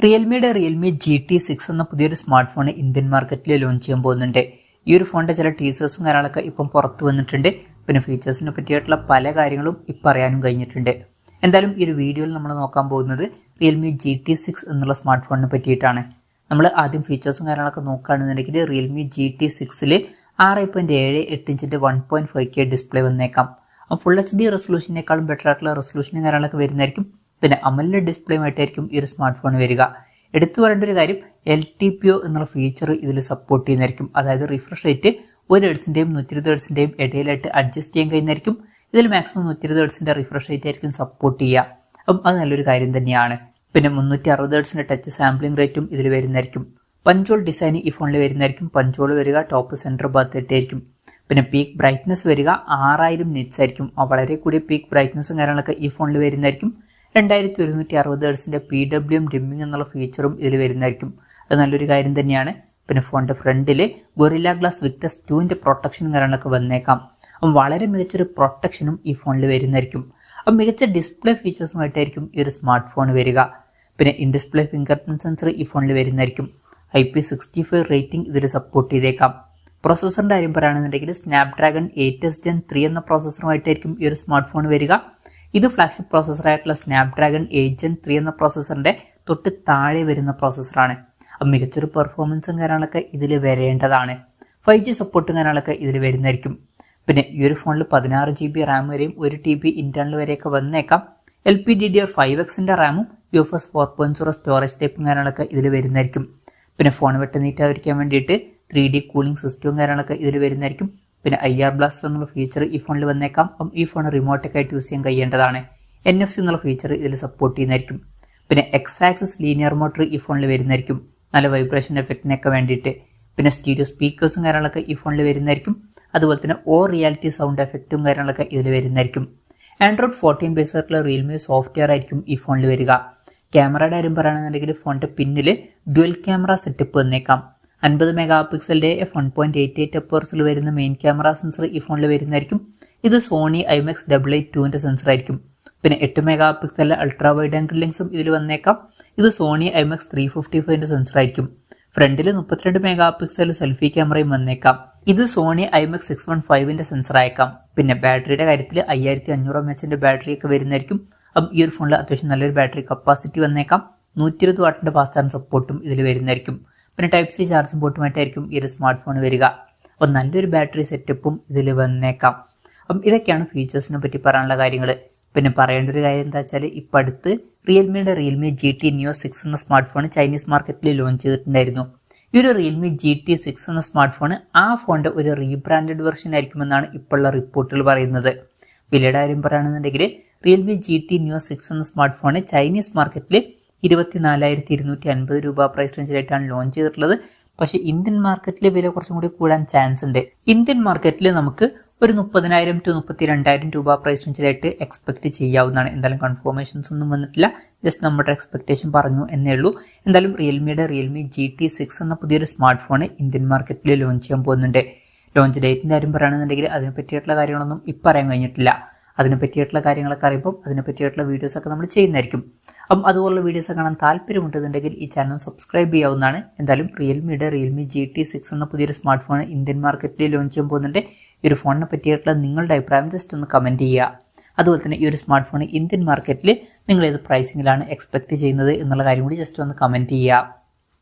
റിയൽമിയുടെ Realme GT6 എന്ന പുതിയൊരു smart phone Indian മാർക്കറ്റിൽ ലോഞ്ച് ചെയ്യാൻ പോകുന്നുണ്ട്. ഈ ഒരു ഫോണിന്റെ ചില ടീസേഴ്സും കാര്യങ്ങളൊക്കെ ഇപ്പം പുറത്തു വന്നിട്ടുണ്ട്. പിന്നെ ഫീച്ചേഴ്സിനെ പറ്റിയിട്ടുള്ള പല കാര്യങ്ങളും ഇപ്പം അറിയാനും കഴിഞ്ഞിട്ടുണ്ട്. എന്തായാലും ഈ ഒരു വീഡിയോയിൽ നമ്മൾ നോക്കാൻ പോകുന്നത് റിയൽമി GT6 എന്നുള്ള സ്മാർട്ട് ഫോണിനെ പറ്റിയിട്ടാണ്. നമ്മൾ ആദ്യം ഫീച്ചേഴ്സും കാര്യങ്ങളൊക്കെ നോക്കുകയാണെന്നുണ്ടെങ്കിൽ റിയൽമി GT6ൽ 6.78 ഇഞ്ചിന്റെ 1.5K ഡിസ്പ്ലേ വന്നേക്കാം. ഫുൾ HD റെസൊല്യൂഷനേക്കാളും ബെറ്റർ ആയിട്ടുള്ള റെസൊല്യൂഷനും കാര്യങ്ങളൊക്കെ വരുന്നതായിരിക്കും. പിന്നെ AMOLED ഡിസ്പ്ലേയുമായിട്ടായിരിക്കും ഈ ഒരു സ്മാർട്ട് ഫോൺ വരിക. എടുത്തു പറയേണ്ട ഒരു കാര്യം, LTPO എന്നുള്ള ഫീച്ചർ ഇതിൽ സപ്പോർട്ട് ചെയ്യുന്നതായിരിക്കും. അതായത് റിഫ്രഷ് റേറ്റ് 1 ഹെർട്സിന്റെയും 120 ഹെർട്സിന്റെയും ഇടയിലായിട്ട് അഡ്ജസ്റ്റ് ചെയ്യാൻ കഴിയുന്നതായിരിക്കും. ഇതിൽ മാക്സിമം 120 ഹെർട്സിന്റെ റിഫ്രഷ് റേറ്റ് ആയിരിക്കും സപ്പോർട്ട് ചെയ്യുക. അപ്പം അത് നല്ലൊരു കാര്യം തന്നെയാണ്. പിന്നെ 360 ഹെർട്സിന്റെ ടച്ച് സാമ്പിളിംഗ് റേറ്റും ഇതിൽ വരുന്നതായിരിക്കും. പഞ്ചോൾ ഡിസൈൻ ഈ ഫോണിൽ വരുന്നതായിരിക്കും. പഞ്ചോൾ വരിക ടോപ്പ് സെന്റർ ഭാഗത്തായിട്ടായിരിക്കും. പിന്നെ പീക്ക് ബ്രൈറ്റ്നസ് വരിക 6000 നിറ്റ്സ് ആയിരിക്കും. വളരെ കൂടിയ പീക്ക് ബ്രൈറ്റ്നസും കാര്യങ്ങളൊക്കെ ഈ ഫോണിൽ വരുന്നതായിരിക്കും. 2160 ഹെർട്സിന്റെ PWM ഡിമ്മിംഗ് എന്നുള്ള ഫീച്ചറും ഇതിൽ വരുന്നതായിരിക്കും. അത് നല്ലൊരു കാര്യം തന്നെയാണ്. പിന്നെ ഫോണിന്റെ ഫ്രണ്ടിൽ ഗൊറില്ല ഗ്ലാസ് വിക്ടസ് 2ന്റെ പ്രൊട്ടക്ഷനും കാര്യങ്ങളൊക്കെ വന്നേക്കാം. അപ്പം വളരെ മികച്ചൊരു പ്രൊട്ടക്ഷനും ഈ ഫോണിൽ വരുന്നതായിരിക്കും. അപ്പം മികച്ച ഡിസ്പ്ലേ ഫീച്ചേഴ്സുമായിട്ടായിരിക്കും ഈ ഒരു സ്മാർട്ട് ഫോൺ വരിക. പിന്നെ in display finger print sensor ഈ ഫോണിൽ വരുന്നതായിരിക്കും. IP65 റേറ്റിംഗ് ഇതിൽ സപ്പോർട്ട് ചെയ്തേക്കാം. പ്രോസസ്സറിന്റെ കാര്യം പറയുകയാണെന്നുണ്ടെങ്കിൽ സ്നാപ്ഡ്രാഗൺ 8s Gen 3 എന്ന പ്രോസസ്സറുമായിട്ടായിരിക്കും ഈ ഒരു സ്മാർട്ട് ഫോൺ വരിക. ഇത് ഫ്ലാഗ്ഷിപ്പ് പ്രോസസ്സറായിട്ടുള്ള സ്നാപ്ഡ്രാഗൺ 8 Gen 3 എന്ന പ്രോസസ്സറിന്റെ തൊട്ട് താഴെ വരുന്ന പ്രോസസ്സറാണ്. അപ്പം മികച്ചൊരു പെർഫോമൻസും കാര്യങ്ങളൊക്കെ ഇതിൽ വരേണ്ടതാണ്. 5G സപ്പോർട്ടും കാര്യങ്ങളൊക്കെ ഇതിൽ വരുന്നതായിരിക്കും. പിന്നെ ഈ ഒരു ഫോണിൽ 16 GB റാം വരെയും 1 TB ഇന്റർണൽ വരെയൊക്കെ വന്നേക്കാം. LPDDR5Xന്റെ റാമും UFS 4.0 സ്റ്റോറേജ് ടൈപ്പും കാര്യങ്ങളൊക്കെ ഇതിൽ വരുന്നതായിരിക്കും. പിന്നെ ഫോൺ വെട്ട് നീറ്റാതിരിക്കാൻ വേണ്ടിയിട്ട് 3D കൂളിംഗ് സിസ്റ്റവും കാര്യങ്ങളൊക്കെ ഇതിൽ വരുന്നതായിരിക്കും. പിന്നെ IR ബ്ലാസ്റ്റർ എന്നുള്ള ഫീച്ചർ ഈ ഫോണിൽ വന്നേക്കാം. അപ്പം ഈ ഫോൺ റിമോട്ടൊക്കെ ആയിട്ട് യൂസ് ചെയ്യാൻ കഴിയേണ്ടതാണ്. NFC എന്നുള്ള ഫീച്ചർ ഇതിൽ സപ്പോർട്ട് ചെയ്യുന്നതായിരിക്കും. പിന്നെ X-ആക്സിസ് ലീനിയർ മോട്ടർ ഈ ഫോണിൽ വരുന്നതായിരിക്കും, നല്ല വൈബ്രേഷൻ എഫക്റ്റിനൊക്കെ വേണ്ടിയിട്ട്. പിന്നെ സ്റ്റീരിയോ സ്പീക്കേഴ്സും കാര്യങ്ങളൊക്കെ ഈ ഫോണിൽ വരുന്നതായിരിക്കും. അതുപോലെ തന്നെ റിയാലിറ്റി സൗണ്ട് എഫക്റ്റും കാര്യങ്ങളൊക്കെ ഇതിൽ വരുന്നതായിരിക്കും. Android 14 ബേസ് ആയിട്ടുള്ള റിയൽമി സോഫ്റ്റ്വെയർ ആയിരിക്കും ഈ ഫോണിൽ വരിക. ക്യാമറയുടെ കാര്യം പറയുകയാണെന്നുണ്ടെങ്കിൽ ഫോണിന്റെ പിന്നിൽ ഡ്യുവൽ ക്യാമറ സെറ്റപ്പ് വന്നേക്കാം. 50 മെഗാ പിക്സലിന്റെ f1.88 അപ്പേഴ്സിൽ വരുന്ന മെയിൻ ക്യാമറ സെൻസർ ഈ ഫോണിൽ വരുന്നതായിരിക്കും. ഇത് സോണി IMX882ന്റെ സെൻസർ ആയിരിക്കും. പിന്നെ 8 മെഗാ പിക്സലിലെ അൾട്രാ വൈഡ് ആംഗിൾ ലെൻസും ഇതിൽ വന്നേക്കാം. ഇത് സോണി IMX355ന്റെ സെൻസർ ആയിരിക്കും. ഫ്രണ്ടിൽ 32 മെഗാ പിക്സൽ സെൽഫി ക്യാമറയും വന്നേക്കാം. ഇത് സോണി IMX615ന്റെ സെൻസർ ആയേക്കാം. പിന്നെ ബാറ്ററിയുടെ കാര്യത്തിൽ 5500 mAhന്റെ ബാറ്ററി ഒക്കെ വരുന്നതായിരിക്കും. അപ്പം ഈ ഒരു ഫോണിൽ അത്യാവശ്യം നല്ലൊരു ബാറ്ററി കപ്പാസിറ്റി വന്നേക്കാം. 120 വാട്ടിന്റെ ഫാസ്റ്റ് ചാർജ് സപ്പോർട്ടും ഇതിൽ വരുന്നതായിരിക്കും. പിന്നെ Type-C ചാർജിംഗ് പോർട്ടുമായിട്ടായിരിക്കും ഈ ഒരു സ്മാർട്ട് ഫോൺ വരിക. അപ്പം നല്ലൊരു ബാറ്ററി സെറ്റപ്പും ഇതിൽ വന്നേക്കാം. അപ്പം ഇതൊക്കെയാണ് ഫീച്ചേഴ്സിനെ പറ്റി പറയാനുള്ള കാര്യങ്ങൾ. പിന്നെ പറയേണ്ട ഒരു കാര്യം എന്താ വെച്ചാൽ, ഇപ്പം അടുത്ത് റിയൽമിയുടെ റിയൽമി GT Neo 6 എന്ന സ്മാർട്ട് ഫോൺ ചൈനീസ് മാർക്കറ്റിൽ ലോഞ്ച് ചെയ്തിട്ടുണ്ടായിരുന്നു. ഈ ഒരു റിയൽമി GT6 എന്ന സ്മാർട്ട് ഫോൺ ആ ഫോണിന്റെ ഒരു റീബ്രാൻഡഡ് വെർഷൻ ആയിരിക്കുമെന്നാണ് ഇപ്പോഴുള്ള റിപ്പോർട്ടുകൾ പറയുന്നത്. വിലയുടെ കാര്യം പറയുകയാണെന്നുണ്ടെങ്കിൽ റിയൽമി GT Neo 6 എന്ന സ്മാർട്ട് ഫോൺ ചൈനീസ് മാർക്കറ്റിൽ 24,250 രൂപ പ്രൈസ് റേഞ്ചിലായിട്ടാണ് ലോഞ്ച് ചെയ്തിട്ടുള്ളത്. പക്ഷേ ഇന്ത്യൻ മാർക്കറ്റിലെ വില കുറച്ചും കൂടി കൂടാൻ ചാൻസ് ഉണ്ട്. ഇന്ത്യൻ മാർക്കറ്റിൽ നമുക്ക് ഒരു 30,000 to 32,000 രൂപ പ്രൈസ് റേഞ്ചിലായിട്ട് എക്സ്പെക്ട് ചെയ്യാവുന്നതാണ്. എന്തായാലും കൺഫർമേഷൻസ് ഒന്നും വന്നിട്ടില്ല, ജസ്റ്റ് നമ്മുടെ എക്സ്പെക്ടേഷൻ പറഞ്ഞു എന്നേ ഉള്ളൂ. എന്തായാലും റിയൽമിയുടെ റിയൽമി GT6 എന്ന പുതിയൊരു സ്മാർട്ട് ഫോൺ ഇന്ത്യൻ മാർക്കറ്റിൽ ലോഞ്ച് ചെയ്യാൻ പോകുന്നുണ്ട്. ലോഞ്ച് ഡേറ്റിന്റെ കാര്യം പറയുകയാണെന്നുണ്ടെങ്കിൽ അതിനെ പറ്റിയിട്ടുള്ള കാര്യങ്ങളൊന്നും ഇപ്പം പറയാൻ കഴിഞ്ഞിട്ടില്ല. അതിനെ പറ്റിയിട്ടുള്ള കാര്യങ്ങളൊക്കെ അറിയുമ്പോൾ അതിനെ പറ്റിയിട്ടുള്ള വീഡിയോസൊക്കെ നമ്മൾ ചെയ്യുന്നതായിരിക്കും. അപ്പം അതുപോലുള്ള വീഡിയോസ് കാണാൻ താല്പര്യമുണ്ടെന്നുണ്ടെങ്കിൽ ഈ ചാനൽ സബ്സ്ക്രൈബ് ചെയ്യാവുന്നതാണ്. എന്തായാലും റിയൽമിയുടെ റിയൽമി GT6 എന്ന പുതിയൊരു സ്മാർട്ട് ഫോൺ ഇന്ത്യൻ മാർക്കറ്റിൽ ലോഞ്ച് ചെയ്യാൻ പോകുന്നുണ്ട്. ഈ ഒരു ഫോണിനെ പറ്റിയിട്ടുള്ള നിങ്ങളുടെ അഭിപ്രായം ജസ്റ്റ് ഒന്ന് കമൻറ്റ് ചെയ്യുക. അതുപോലെ തന്നെ ഈ ഒരു സ്മാർട്ട് ഫോൺ ഇന്ത്യൻ മാർക്കറ്റിൽ നിങ്ങൾ ഏത് പ്രൈസിങ്ങിലാണ് എക്സ്പെക്ട് ചെയ്യുന്നത് എന്നുള്ള കാര്യം കൂടി ജസ്റ്റ് ഒന്ന് കമൻറ്റ് ചെയ്യുക.